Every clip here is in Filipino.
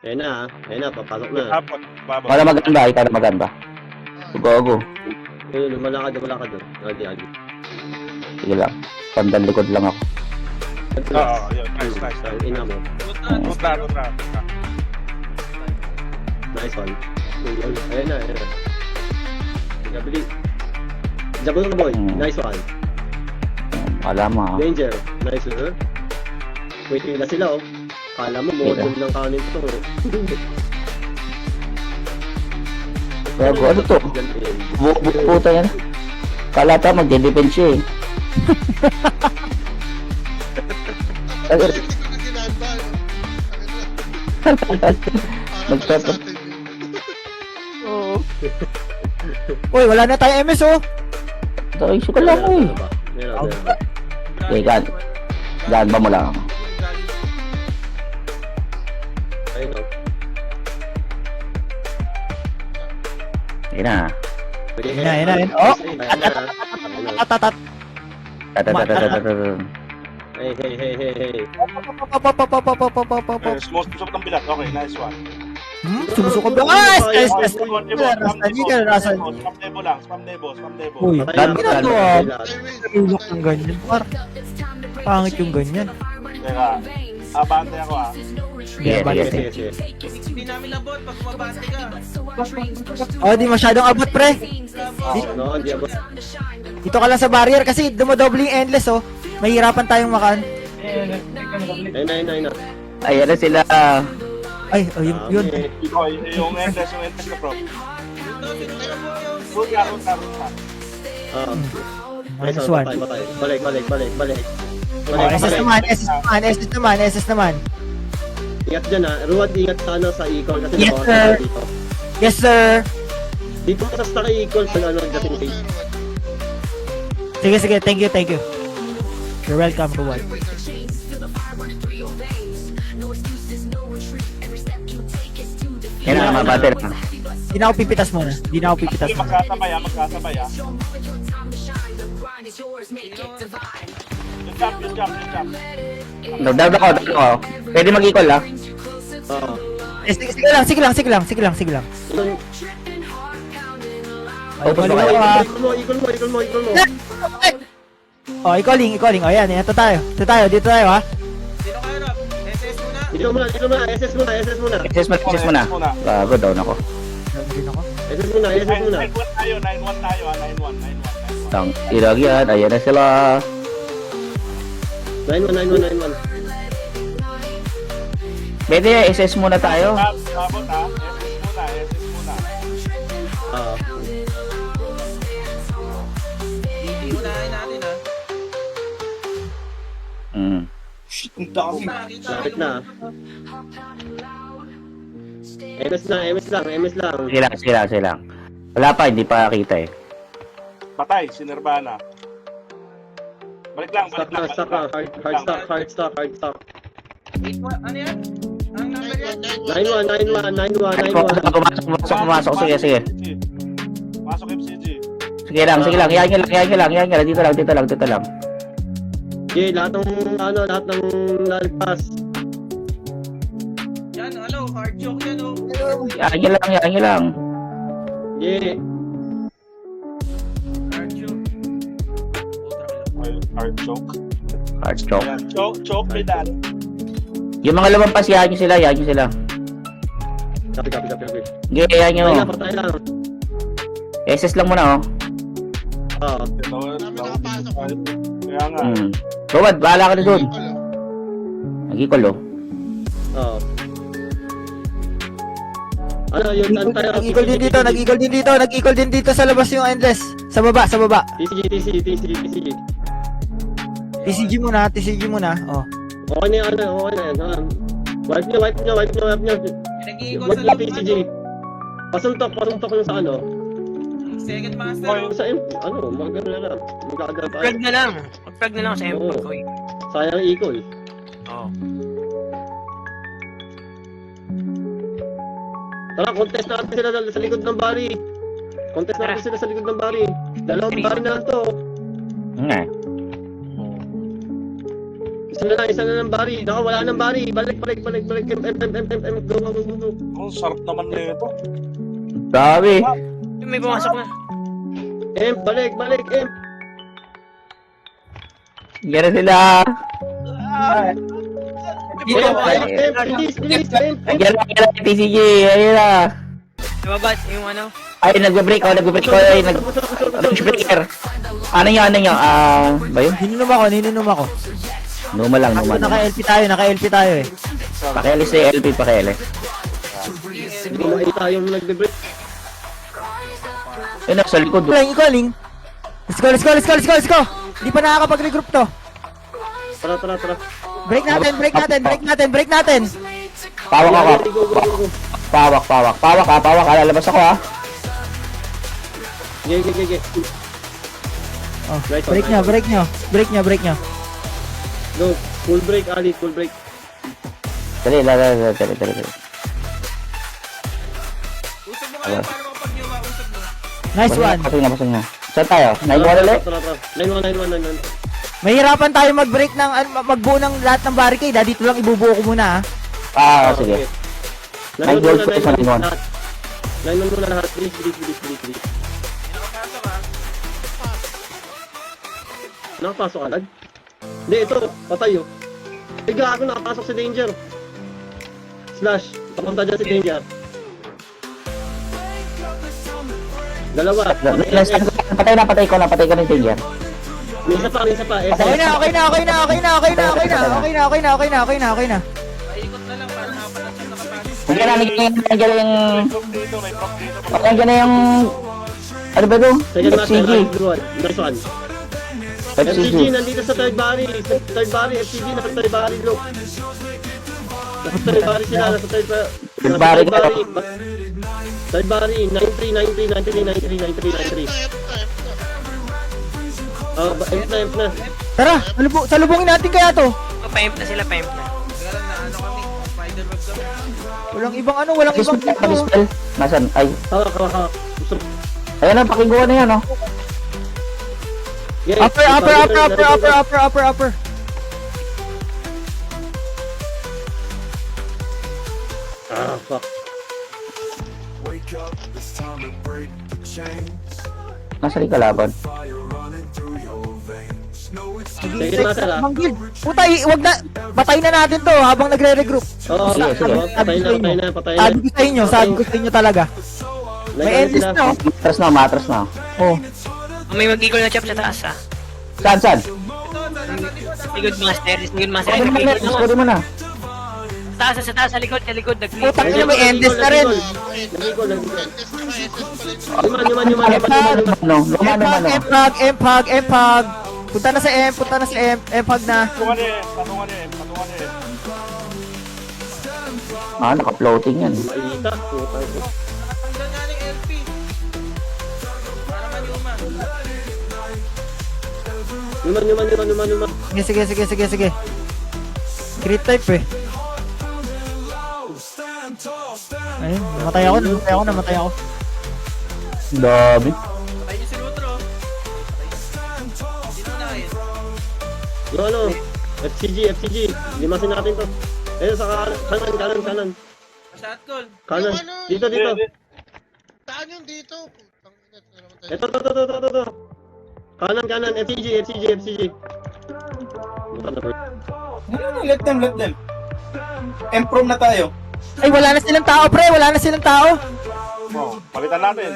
Ayun na, papasok na. Tapos, baba. Para maganda, ay para maganda. Go. Ayun, wala ka doon. Adi. Sige lang. Pandan likod lang ako. Oo, yun. Nice. Ang ina mo. Punta. Nice one. Ayun na. Gabili. Jabul na boy. Nice one. Wala mo. Danger. Nice one. Waiting na sila oh. Kala mo, model lang kanin ito. Gago, ano to? Puta yan. Kala ta magde-defend siya eh. Hindi ko na ginamba, no? Nagtata. Oo. Uy, wala na tayo MS oh. Ay, suka lang eh. Meron. Okay, gaan ba mo lang ako? Ayun oh. Ayun na. Ayun. Oh! Ayun na. Tatat. Hey. Sumusok ng bilat. Okay, nice one. Sumusok ba? Yes. Rasan. Spam debo. Uy, Dami. ginagawa. Ilok ng ganyan. Pangit yung ganyan. Teka, abante ako ah. Yes. Hindi namin nabot pag mabante ka. Oh, di masyadong abot pre. No, hindi abot. Dito ka lang sa barrier kasi dumodoble yung endless oh. Mahirapan tayong makan. Ayun na. Ayan na sila. Ay, oh, yun. Ikaw, yung endless na pro. Full ka. Minus one. Patay. Balik. Oh, SS naman. Ingat dyan ha. Ruwad, ingat sana sa equal kasi Yes, nabawasan sir. tayo dito. Yes, sir. Dito ka sa equal sa just in case. Sige, thank you. You're welcome, Ruwan. Yan na, mabate na. Hindi na ako pipitas muna. Magkasabay ah. Good job. Nagdab ako. Pwede mag-equal ah. Oo. Sige lang. Focus Equal ba kayo? Equal mo. Oh, equaling. Oh, yan. Dito tayo ha. Sino kayo Rob? SS muna. Dito muna. SS muna. SS muna. Gago, down ako. SS muna. 9-1 tayo ah. 9-1. Tang, ilag yan. Ayan na sila. 9-1. Pwede, SS muna tayo. Abot ah. SS muna. Oo. Hindi unahin natin ha. Ang dami. Lapit na. MS lang. Sige lang. Wala pa, hindi pa kita eh. Patay, si Nirvana. Balik lang. Hard stock. Ano yan? Ang number yan? 9-1. Pumasok. Sige. Masok FCG. Sige lang. Yan lang. Dito lang. Okay, lahat ng lalagpas. Yan, hard joke yan oh. Yan lang. Yeah. Hard joke. Hard choke. Hard stroke. Ayan, choke me that. Yung mga lumampas, yan nyo sila. Copy. Sige, yan nyo. Patay lang. SS lang muna oh. Oo. Kaya nga. Bawad, bahala ka na dun. Nag-equal oh. Oo. Ano, yun, tayo. Nag-equal din dito sa labas yung endless. Sa baba. TCG. TCG muna. Oh. Okay na yan. Wipe nyo. Nag-iikot Wipe sa nyo laban. TCG. Pasuntok yung sa ano. Second master. Sa maganda na lang. Magkaganda tayo. Mag-frag na lang sa Oo. M4 ko eh. Sayang equal. Oo. Tara, contest natin sila sa likod ng bari. Dalawang bari na lang to. Nga. Isa na ng bari. Naka, wala nang bari. Balik. Go. Ang sarap naman nito. Grabe. May pumasok na. Balik. Gano'n sila. Bilis. Ayan na, TCG. Ayun na. Nababat yung ano. Ay, nagbe-break ako. Ay, nag-breaker. Ano nyo? Ba yun? Ninunom ako. Numa lang. Naka-LP tayo eh. Pakialis na yung LP, pakialis. Hindi ko makita yung nagbe-break. Ayun, nasa likod. Ikoling. Let's go. Hindi pa nakakapag-regroup to. Tara. Break natin. Pawak ako. Go. Pawak. Lalabas ako ha. Ge. Oh, Right, break nyo. Go. Full break, Ali. Full break. Dali. Usap mo kayo para makapag-iwa. Usap mo. Nice one. Pasok na. Saan tayo? 9-1 ulit? Tara. 9-1. Mahirapan tayo mag-break ng, magbuo ng lahat ng barricade. Dito lang ibubuo ko muna Sige. 9-1 goals ko sa 9-1. lahat. 9-1 muna lahat. Please. Nakapasok ha. Nakapasok agad? Hindi, ito. Patay oh. Gago, nakapasok si Danger. Slash. Papunta dyan si Danger. Dalawa. Patay ko na yung Tinger. May isa pa. Okay na. Paikot na lang para makapalansan nakapasok. Nandiyan yung... May prop dito. Nandiyan na yung... Ano ba ito? Second match, FCG. nice one. FCG. FCG, nandito sa third body. FCG, nasa third body, look. Nasa third body sila, nasa third body. Third body, 93. Emp na. Tara, salubungin natin kaya to. Pa-imp na sila. Meron na ano kami. Spider-web kami. Walang ibang dito. Dispel. Nasaan? Ay. Hawak. Ayan na, pakiguan na yan, oh. Yes, Upper. Fuck. Nasaan yung kalaban? Second match, Manggil. Puta, wag na. Patayin na natin to habang nagre-regroup. Oo, Sige. patay na. Sabi ko sa inyo talaga. May endless na. Matras na. Oh. May mag-eagle na chop sa taas ha. Saan? Ligod master. Discord mo na. Sa taas, sa likod. Putang ina, may endless na rin. Luman. Empag. Punta na sa Empag na. Patungan eh. Naka-floating yan. Maita. Tanggal nga ng LP. Para manyuma. Luman. Sige. Crit type eh. Ayun, namatay ako. Dami. Patay niyo si Lutro. Sino na kayo? Yung FCG. Limasin natin to. Ayun, sa kanan. Shot call. Kanan. Dito. Saan yung dito? Putang ina, ito naman tayo. Ito. Kanan. FCG. Let them. Improve na tayo. Ay, wala na silang tao. Oh, palitan natin.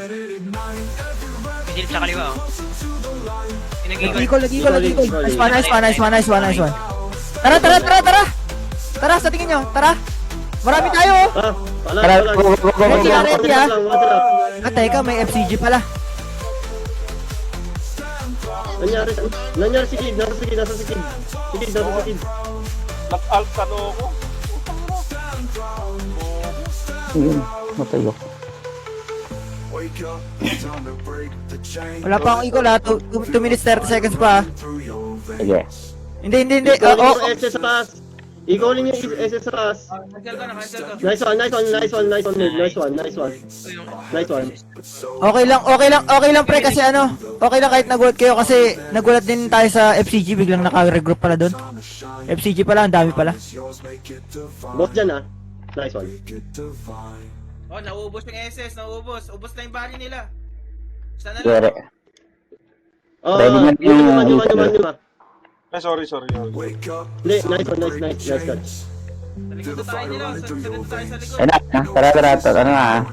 Pisilip sa kaliwa oh. Nag-eagle. Nice one. Tara. Tara, sa tingin nyo. Tara. Marami tayo oh. Tara, go. Ready ah. Teka, may FCG pala. Nangyari si Kid. Nasa si Kid. Nag-alt ko. Ayun, matay ako. Wala pa akong eagle ha. 2 minutes 30 seconds pa. Sige. Hindi. SS sa taas. I-calling yung SS sa taas. Cancel ko na, cancel ko. Nice one, mid. Nice one. Okay lang pre kasi ano, okay lang kahit nagulat kayo kasi nagulat din tayo sa FCG, biglang naka-regroup pala doon. FCG pala, ang dami pala. Boss dyan ah. Nice one. Oh, nauubos yung SS, nauubos. Ubos na yung bari nila. Sana lang. Kere. Oh, Ready na yung- yung. Eh, sorry. Hindi, nice catch. Sa likod na tayo nila. Sa likod tayo sa likod. Ayun na, tara, ano na ah.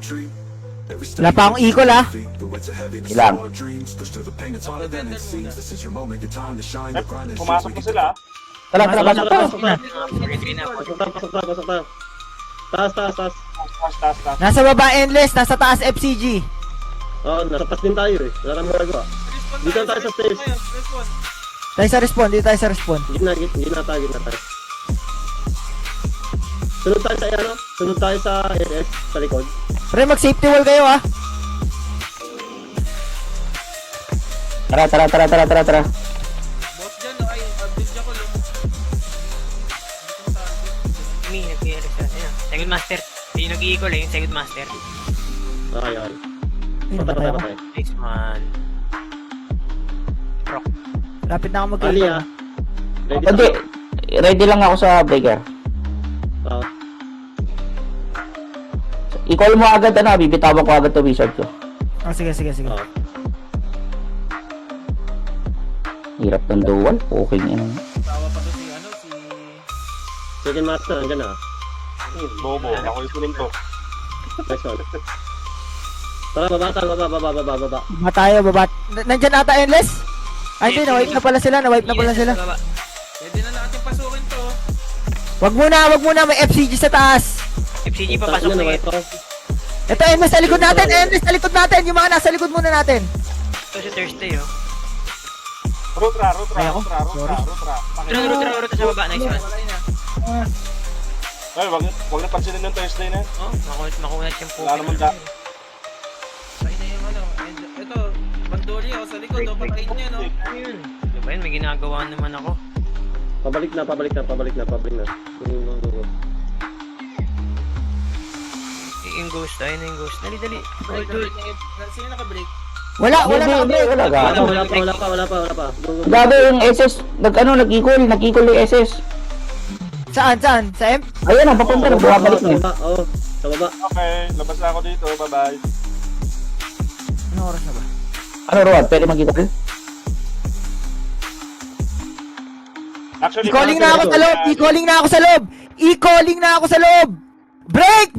Wala pa akong equal ah. Ilang. Eh, pumasok na sila. Tara. Pasok tayo. Taas. Taas. Nasa baba endless, nasa taas FCG. Oh, natapas din tayo eh. Wala kang magagawa. Respawn Dito tayo sa stairs. Respawn. Tayo sa respawn, dito tayo sa respawn. Gitna tayo. Sunod tayo sa SS, sa likod. Pre, mag-safety wall kayo ah. Tara. Boss dyan, no? Ay, Abdul Jacol. May nag-i-rest na. Ayun. Second master. Yung nag-i-equal yung second master. Okay. Ayun, patay ako. Nice one. Lapit na ako Ali mag-equal. ah. Ready Hindi, ready lang ako sa breaker. Ah. I-call mo agad bibitawan ko agad to wizard ko. Oh, sige. Ah. Hirap ng dual, okay yan. Tawa pa to si, Second master, andyan ah. Bobo, ako yung sunod to. Nice one. Tara, baba. Baba tayo, baba. Nandyan ata endless? Ay, hindi, na-wipe na pala sila. pwede na natin pasukin to. Wag muna, may FCG sa taas. FCG papasok na yun. Ito, endless sa likod natin, yung mga nasa likod muna natin. Ito si Thursday oh. Rutra. Rutra sa baba. Nice one. Wala na. Ay, wag na pansinin yung Thursday na. Oh, makunat yung Wala naman da. Patay na yung ano. Ito, Bandoli ako sa likod. Patayin niya, no? Ayun. Ano ba yun? May ginagawa naman ako. Pabalik na. Yung ghost. Ayun na yung ghost. Dali. Sino naka-break? Wala Wala ga. Wala pa. Gago yung SS, nag-equal yung SS. Saan? Sa M? Ayun papunta na, bumabalik na. Oo, sa baba. Okay, labas na ako dito. Bye-bye. Anong oras na ba? Ano Rod, pwede mag-equal? Actually, I-calling na ako sa loob! Break!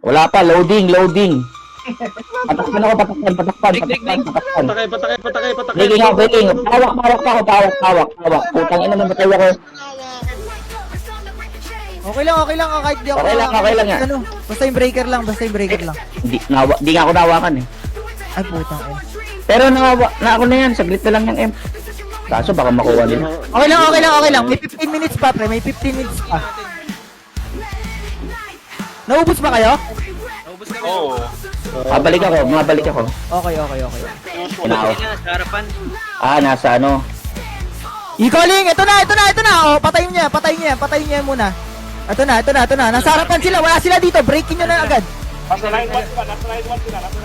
Wala pa, loading. Patakpan. Patakay. Breaking. Pawak pa ako. Putang ina, namatay ako. Okay lang, kahit di ako Okay lang nga. Ano, basta yung breaker lang. Di nga ako nawakan eh. Ay, putang eh. Pero na ako na yan, saglit na lang yung M. Kaso baka makuha nila. Okay lang. May 15 minutes pa, pre. Naubos ba kayo? Naubos kami. Oo. Mabalik ako. Okay. Inaw. Ayun na, sa harapan. Nasa ano. I-calling! Ito na! Oh, patayin niya muna. Ito na. Nasa harapan sila, wala sila dito. Breakin nyo na agad. Nasa 9-1 sila.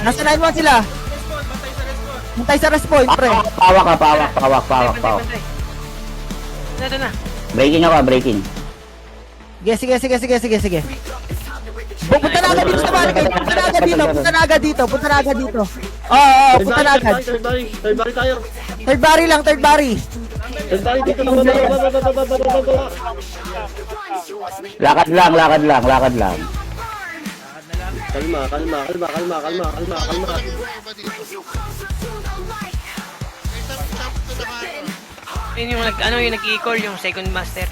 Nasa 9-1 sila. Respawn, bantay sa respawn. Hintay sa respawn, pre. Pawak. Ito na. Breaking. Sige. Punta na agad dito sa barricade. Punta na agad dito. Oo, punta na agad. Third body tayo. Third barry lang. Third body dito. Baba. Lakad lang. Kalma. Yun yung nag-i-equal yung second master.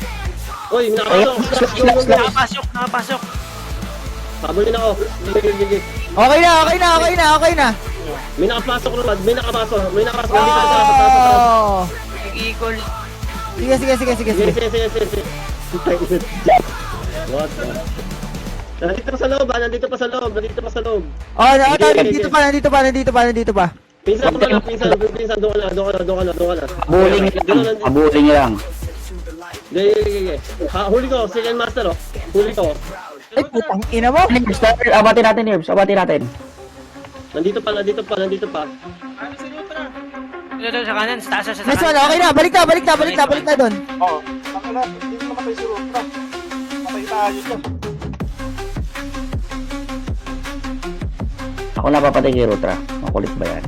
Oy, Nakapasok. Pabulin ako. Gigi. Okay na. May nakapasok naman. May nakapasok. Oh! Nag-i-equal. Sige. Sige. What the? Nandito pa sa loob. Oh, nandito pa. Pinsan, doon ka na. Abuling lang. Sige. Huli ko, second master oh. Huli ko. Ay, putang ina mo. Nerves, abatin natin, Nerves. Abatin natin. Nandito pa. Ano si Lutra? Ito, sa kanan, sa taas, sa Nice one, kanan. okay na. Balik na doon. Oo. Baka na, hindi ko namatay si Rutra. Patay tayo dyan. Ako napapatay kay Rutra. Makulit ba yan?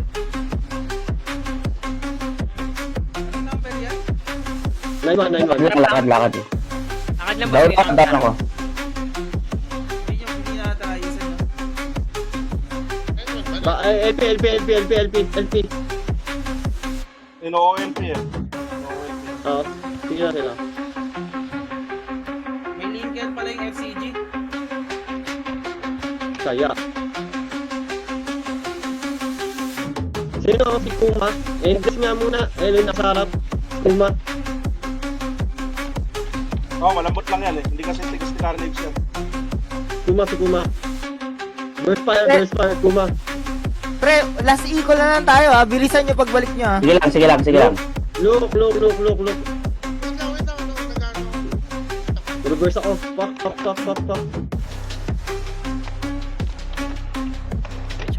Anong number yan? 9-1. Lakad eh. Lakad lang ba? Down ako. Hindi yung hindi nataayusan no? LP. In-OMP eh. Oo, sige na sila. May Lincoln pala yung FCG. Saya. Sino? Si Kuma. English nga muna. Nasa harap. Kuma. Oo, malambot lang yan eh. Hindi kasi tigas ni Carnage yan. Si Kuma. Burst fire, Kuma. Pre, last equal na lang tayo ha. Bilisan nyo pagbalik nyo ha. Sige lang. Look. Wait lang, nagano. Reverse ako. Fuck.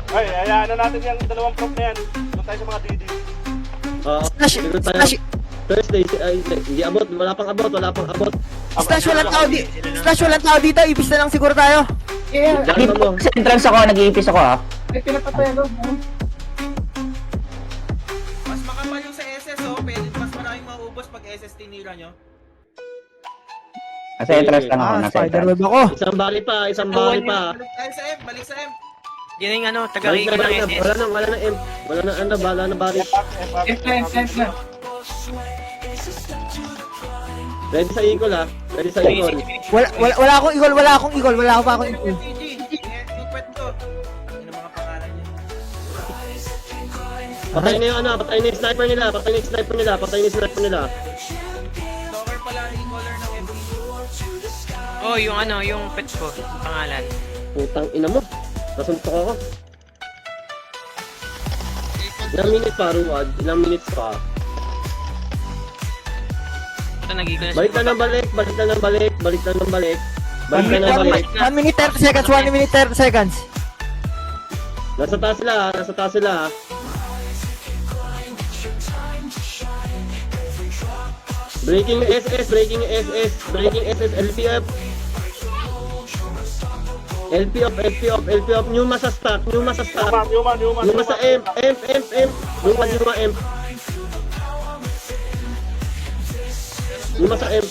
Ay, hayaan na natin yung dalawang prop na yan. Doon tayo sa mga DD. Dito tayo. Thursday, hindi abot. Wala pang abot. Slash walang tao dito. Ibis na lang siguro tayo. Diyan mo. Sa entrance ako, nag-iipis ako ha. Mas makapal yung sa SS oh. Pwede mas maraming maubos pag SS tinira nyo. Nasa entrance lang ako, nasa entrance. Spiderweb ako. Isang bali pa. Balik tayo sa M. Balik sa M. Yan yung ano, taga-ikot ng SS. Wala na M. Wala na bali. Ready sa equal ha. Wala akong equal. Wala pa akong equal. FCG. Equipment ko. Ano yung mga pangalan niya? Patay na yung patay na yung sniper nila. Stalker pala recaller ng FCG. Oh, yung ano, yung pet ko, pangalan. Putang ina mo. Nasuntok ako. Ilang minutes pa, Ruad? Ilang minutes pa? Ito, nag-ikot na Balik na ng balik. 1 minute 30 seconds. Nasa taas sila ha. Breaking SS, LP up, Numa sa stock. Human. Numa sa M. Numa sa M.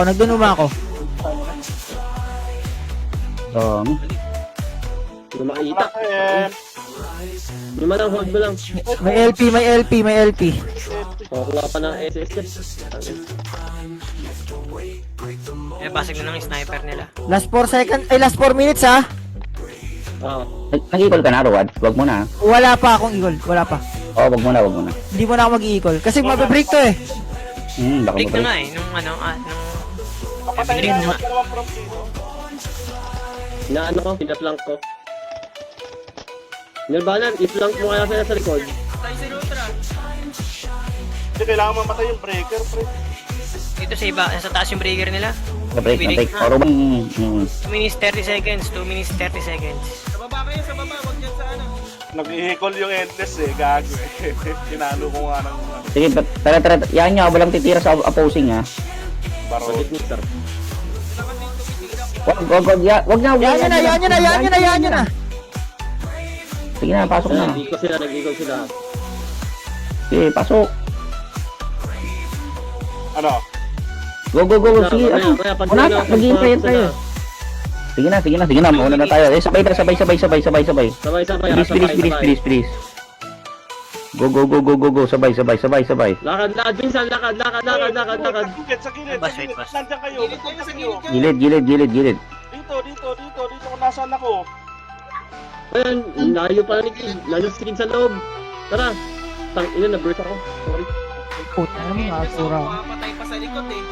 Nagdunuma ako. Hindi makita. Numa lang, hold mo lang. May LP. Kuha pa ng SS. Eh, basag na ng sniper nila. Last 4 minutes ha. Nag-equal ka na, Ruad? Wag mo na. Wala pa akong equal. Oo, wag mo na. Hindi mo na ako mag-equal. Kasi mabe-break to eh. Baka Break na mabalik. nga eh, nung Kapatay break na na yung nga. dalawang prop dito. Pinaplank ko. Nirbanan, i-flank mo kaya sila sa likod. Patay si Lutra. Hindi, kailangan mamatay yung breaker, pre. Dito sa iba, sa taas yung breaker nila. Na-break. O, Ruban. 2 minutes 30 seconds. Sa baba kayo, Wag dyan sa ano. Nag-i-call yung endless eh, gago eh. Tinalo ko nga ng Sige, tara. Yan nyo, walang titira sa opposing ha. baro. Project mixer. Wag na. Yan nyo na. Sige na, pasok na. Nag-eagle sila. Sige, pasok. Ano? Go. Sige, Wala na, mag-i-intayin tayo. Sige na, mauna na tayo. Sabay. Sabay. Bilis. Go. Sabay. Lakad, Vincent, lakad. Sa gilid. Bas. Nandiyan kayo. Gilid kayo sa gilid. Gilid. Dito kung nasaan ako. Ayan, layo pala ni Kid. Layo si Kid sa loob. Tara. Ina, na-burst ako. Sorry. Puta naman nga, Yes, asura. makapatay pa sa likod eh.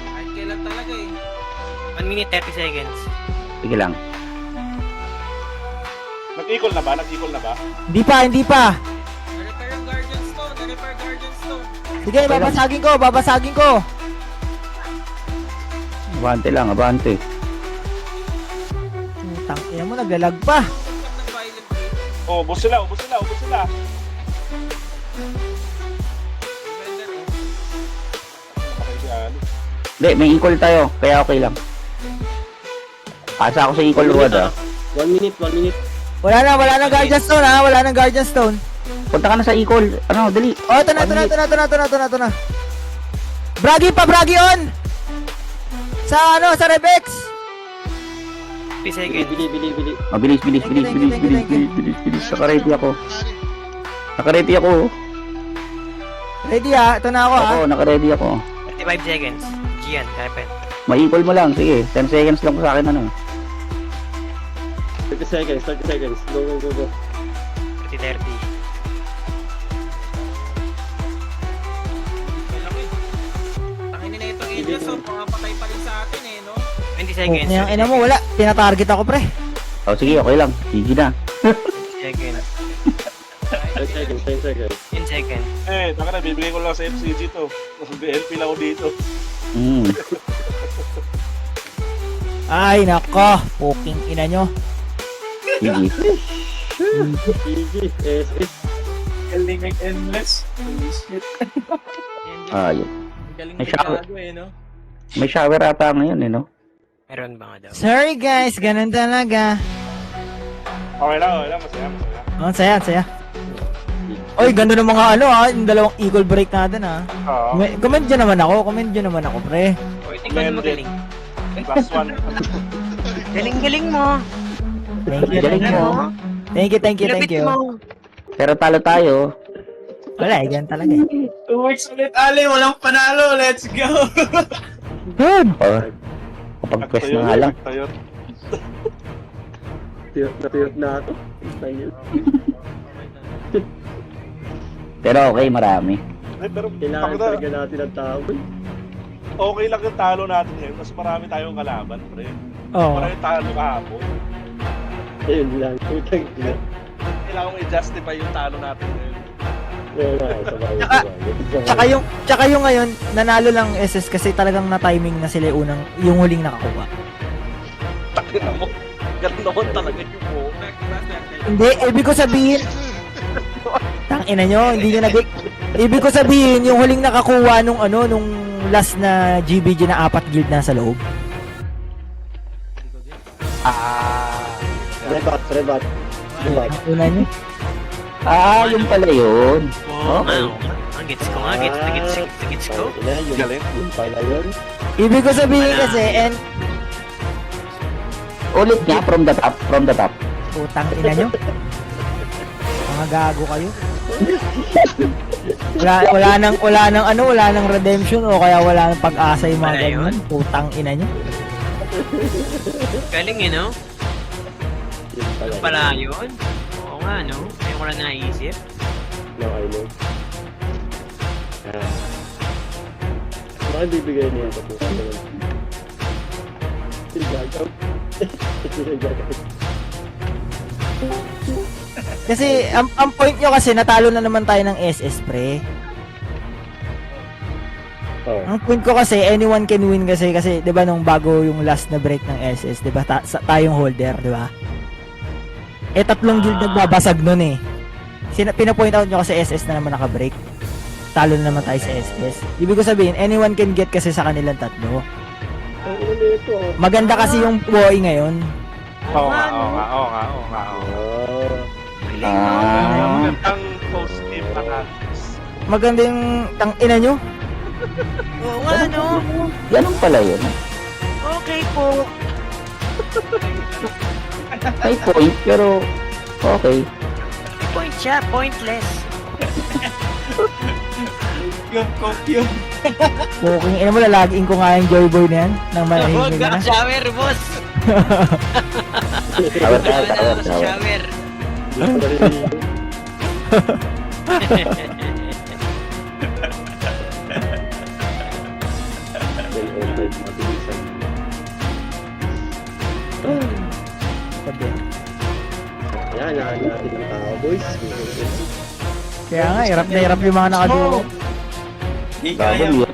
Kahit kailan talaga eh. 1 minute 30 seconds. Sige lang. Nag-equal na ba? Hindi pa. Na-repair yung guardians to. Sige, babasagin ko. Abante lang, abante. Putang ina mo, naglalag pa. Ng violent blade. Oh, ubos sila. Defender, oh. Okay, yan. Hindi, may equal tayo, kaya okay lang. Pasa ako sa equal ruwad, ah. 1 minute. Wala na Guardian Stone ha. Wala na Guardian Stone. Punta ka na sa equal. Ano, dali. Oh, ito na. Bragi on! Sa Rebex! 3 seconds. Bili. Mabilis. Naka-ready ako. Ready ha? Ito na ako ha? Oo, naka-ready ako. 35 seconds. Gian, karapet. Ma-equal mo lang, sige. 10 seconds lang po sa akin, ano. 30 seconds. Go. 30. Tanginin na itong Angels, oh. Pangapatay pa rin sa atin eh, no? 20 Oh, seconds. yung ina mo, wala. Tina-target ako, pre. Oh, sige, okay lang. Sige na. 20 seconds. 10 seconds. 10 seconds. Eh, taka na, bibigay ko lang sa FCG to. BLP lang ako dito. Ay, nako. Puking ina nyo. Sige. GG, SS. Galing ng endless. Holy shit. Angels, Ayun. ang galing May ng shower. gago eh, no? May shower ata ngayon, eh, no? Meron ba nga daw? Sorry guys, ganun talaga. Okay lang, masaya. Oh, ang saya. Oy, ganda ng mga yung dalawang eagle break natin ha. Oo. Comment nyo naman ako, pre. O, ikaw na magaling. Last one. Galing mo. Galing mo. Thank you. Lapit mo. Pero talo tayo. Wala, ganyan talaga eh. 2 weeks ulit, Ali. Walang panalo. Let's go. Good. Or, kapag quest na nga lang. Tayo. Natuyot na ako. Pero okay, marami. Eh, pero Kailangan pakita, talaga natin ang tao. okay lang yung talo natin ngayon kasi marami tayong kalaban, pre. Oo. Marami talo kahapon. Ayun lang. Putang ina. Kailangan mo i-justify yung talo natin ngayon. Tsaka yung ngayon, nanalo lang SS kasi talagang na-timing na sila yung huling nakakuha. Takin mo. Ganun naman talaga yung mo. Hindi, ibig ko sabihin, tangina nyo, hindi nyo ibig ko sabihin, yung huling nakakuha nung last na GBG na 4 guild na sa loob. Rebat. Ang una nyo. Yung pala yun. Okay. Ang gets ko nga, gets ko. Galing. Yung pala yun. Ibig ko sabihin kasi, Ulit nga, from the top. putang ina nyo. Mga gago kayo. Wala nang redemption o kaya wala nang pag-asa yung mga Wala yun. ganyan. Putang ina nyo. Galing eh, no? Yun pala. Pala yun. Oo nga, no? Ngayon ko lang naisip. No, I know. Bakit bibigay niya ito po? Sinagagaw. Kasi, ang point nyo kasi, natalo na naman tayo ng SS, pre. Oh. Ang point ko kasi, anyone can win kasi, 'di ba nung bago yung last na break ng SS, 'di ba? Tayong holder, 'di ba? Tatlong guild nagbabasag nun eh. Pina-point out nyo kasi SS na naman naka-break. Talo na naman tayo sa SS. Ibig ko sabihin, anyone can get kasi sa kanilang tatlo. Ang ina nito. Maganda kasi yung buhay ngayon. Oo nga. Magandang post-game analysis. Maganda yung ina nyo. Oo nga, no? Ganun pala yun. Okay po. May point, pero okay. Point siya, pointless. Yung. Puking ina mo, lalagin ko nga yung Joyboy na yan. Nang Huwag manahimik ka na. shower, boss. Tower. Shower. Sabi. Yan, natin yung tao, boys. Kaya nga, hirap na hirap yung mga nakadulo. Hindi Bago kaya yun.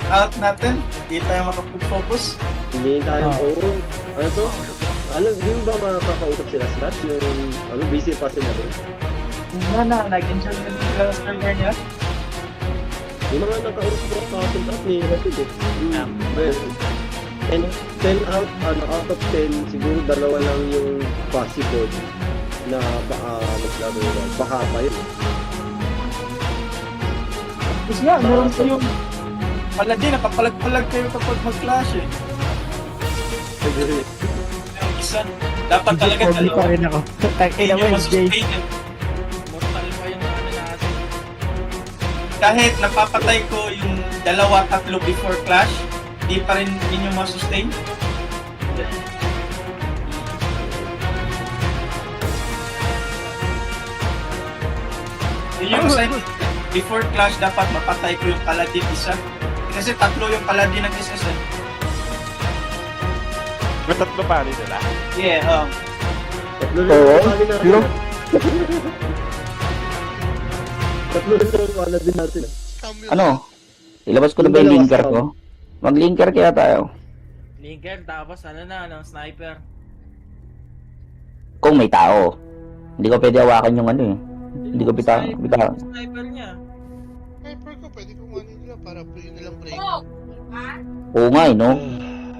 out natin. Hindi tayo makapag-focus. Hindi tayo, ano to? Alam, di mo ba makakausap sila slot? Yung, busy pa sila doon. Nag-enjoy na sila sa server niya. Yung mga nakausap ko sa slot ni Rapid eh. Well, 10 out of 10, siguro dalawa lang yung possible na baka maglaro yun. Baka pa yun. Tapos nga, meron kayong Paladin, nakapalag-palag kayo kapag mag-clash eh. Yung isa, dapat talaga Hindi pa rin ako. Tangina mo, Jay. Mortal pa yung ano natin. Kahit napapatay ko yung dalawa, tatlo before clash, di pa rin inyo masustain. Yun yung sign. Before clash, dapat mapatay ko yung paladin isa. Kasi tatlo yung paladin ng SS eh. May tatlo pa rin nila. Yeah, Tatlo Oo, lang yung natin. yun. Tatlo lang yung wala din natin. Ano? Ilabas ko na ba yung linker ko? Mag-linker kaya tayo. Linker, tapos ano na, sniper. Kung may tao. Hindi ko pwede hawakan yung ano eh. Hindi ko bitaw. Sniper niya. Hyper ko, pwede kong ano nila para free nilang break. Oo nga eh, no?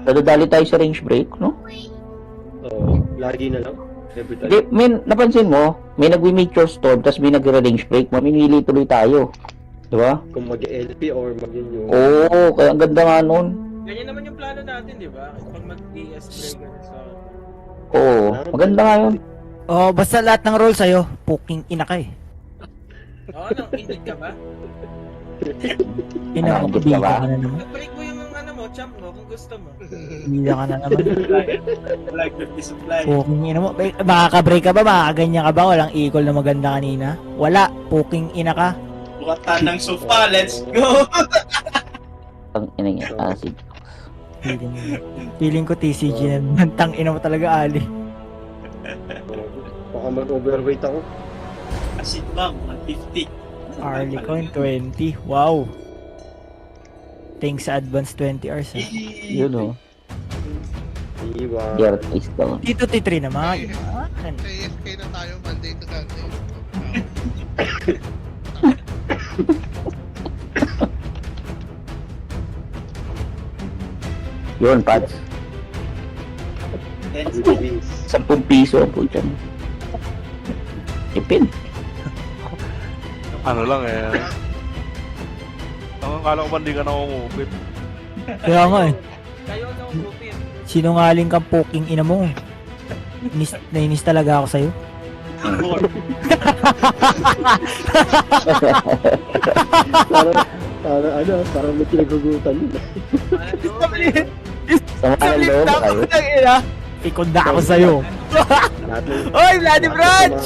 Nadadali tayo sa range break, no? Oo, lagi na lang. Every Hindi, time. may napansin mo, may nagwi-major storm, tapos may nagre-range break, mamimili tuloy tayo. Di ba? Kung mag-LP or mag-yun yung... Oo, kaya ang ganda nga nun. Ganyan naman yung plano natin, di ba? Pag mag-DS break so Oo, maganda nga yun. Oh, basta lahat ng role sa'yo, puking ina ka eh. Oo, nang indit ka ba? Ina mo, Ano, kabila ba? ka na naman. Mag-break mo yung ano mo, champ mo, kung gusto mo. Kabila ka na naman. like the supply. Puking ina mo. Makaka-break ka ba? Makakaganyan ka ba? Walang equal na maganda kanina? Wala. Puking ina ka. Bukatan ng sofa, let's go! Ang ina niya, acid. Feeling ko TCG na naman. Tang ina mo talaga, Ali. Baka mag-overweight ako. Acid bomb, 150. Arly coin 20. Wow. Thanks sa advance 20 hours. Eh. Yun o. Iwan. Gear taste down. Dito T3 naman. Yan. AFK na tayo Monday to Sunday. Yun, Pads. 10 piso po dyan. Ipin. Ano lang eh. Ang akala ko ba hindi ka nakungupit? Kaya nga eh. Kayo na umupin. Sinungaling kang puking ina mo. Nainis talaga ako sa'yo. Parang may pinaghugutan yun. Sama ka ng loob kayo. Ikunda ako sa'yo. Lahat ng... Oy, Vladdy Branch!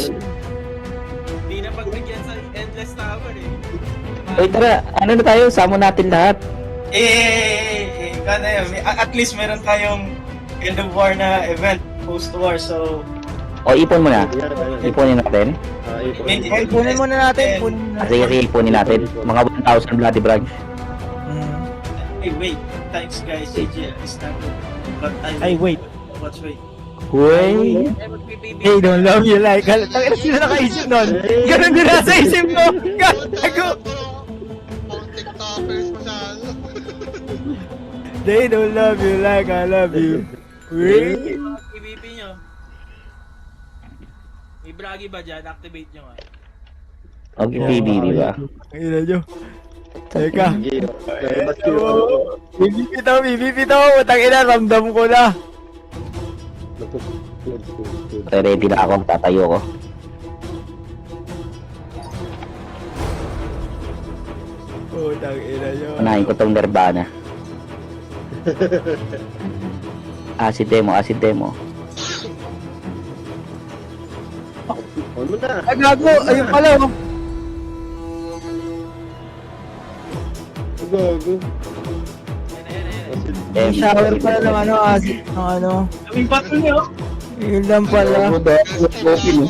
Hindi na pagbigyan sa endless tower eh. Uy, tara, ano na tayo? Sama natin lahat. Kana yun. At least meron tayong End of War na event, post-war, so... O, ipon mo na. Yan, yan. Iponin natin. Ipunin muna natin. Ipunin muna natin. Sige, iponin natin. Mga 1,000 Bloody Branch. Mm. Hey, wait. Thanks, guys. JJ, it's not good. But Ay, wait. Let's wait. Uy! Eh, mag-PPB. Hey, don't love you like. Tangina, sino nakaisip nun? Ganun din nasa isip ko. Gago. Pang TikTokers masyado. They don't love you like I love you. Wait. PVP nyo. May bragi ba dyan? Activate nyo nga. Okay, PBB ba? Ayun nyo. Teka. Sige, nalabas ko yung ano ko. BBP to. Utang ina, ramdam ko na. Ready na ako, tatayo ko. Utang ina nyo. Unahin ko tong Nirvana. Acid demo, acid demo. On mo na. Ay, gago. Ayun pala. Oh. Gago. May shower pala ng ano, acid. Ng ano. Kaming pato nyo. Yun lang pala. Okay, no?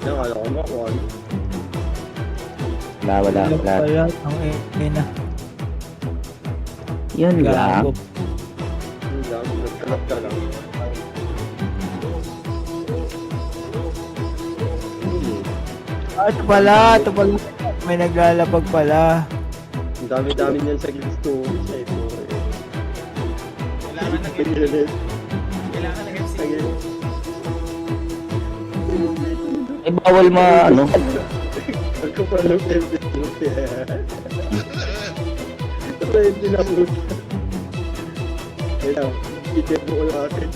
Kaya kala ko mo kung ano. Wala. Ayan, ang ina. Yun lang. Gago. Yun lang, nagkalap ka lang. Ito pala. May naglalapag pala. Ang dami-dami niyan sa gusto. Sa ito. Kailangan ng Kailangan ng MC. Eh, bawal ano. Ako pa lang MVP. Ito yung dinamot. Kaya, itip mo ulit akin.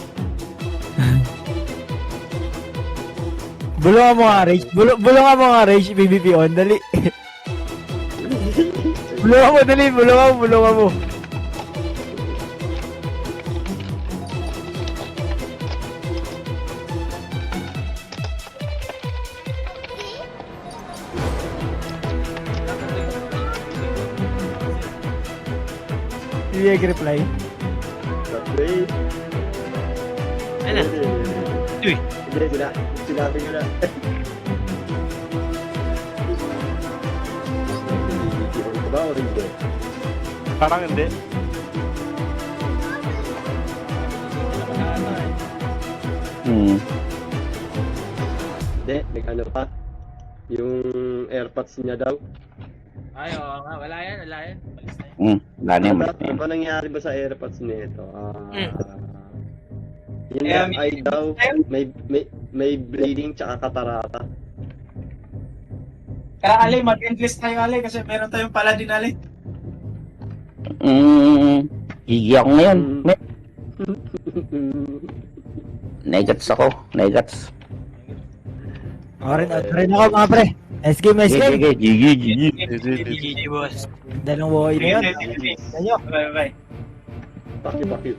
Bulungan mo nga, Rage. Bulungan mo nga, Rage. PvP on. Dali. Bulungan mo, dali. Bulungan mo. Hindi reply. Wait. Ano? Uy. Hindi, sinabi ko na. Bibigyan ko ba o hindi? Parang hindi. Hindi, may ano pa. Yung AirPods niya daw. Ay, oo nga. Wala yan. Palis na yan. Wala na yun. Ano ba nangyari ba sa AirPods nito? Yun Eh, na ay daw, may bleeding tsaka katarata. Kaya Ali, mag-endless tayo Ali kasi meron tayong paladin Ali. Gigi ako ngayon. Negats ako. Negats. Rin ako mga pre. Nice game. Gigi. GG boss. Dalawang buhay na yun. Bye-bye. Bakit?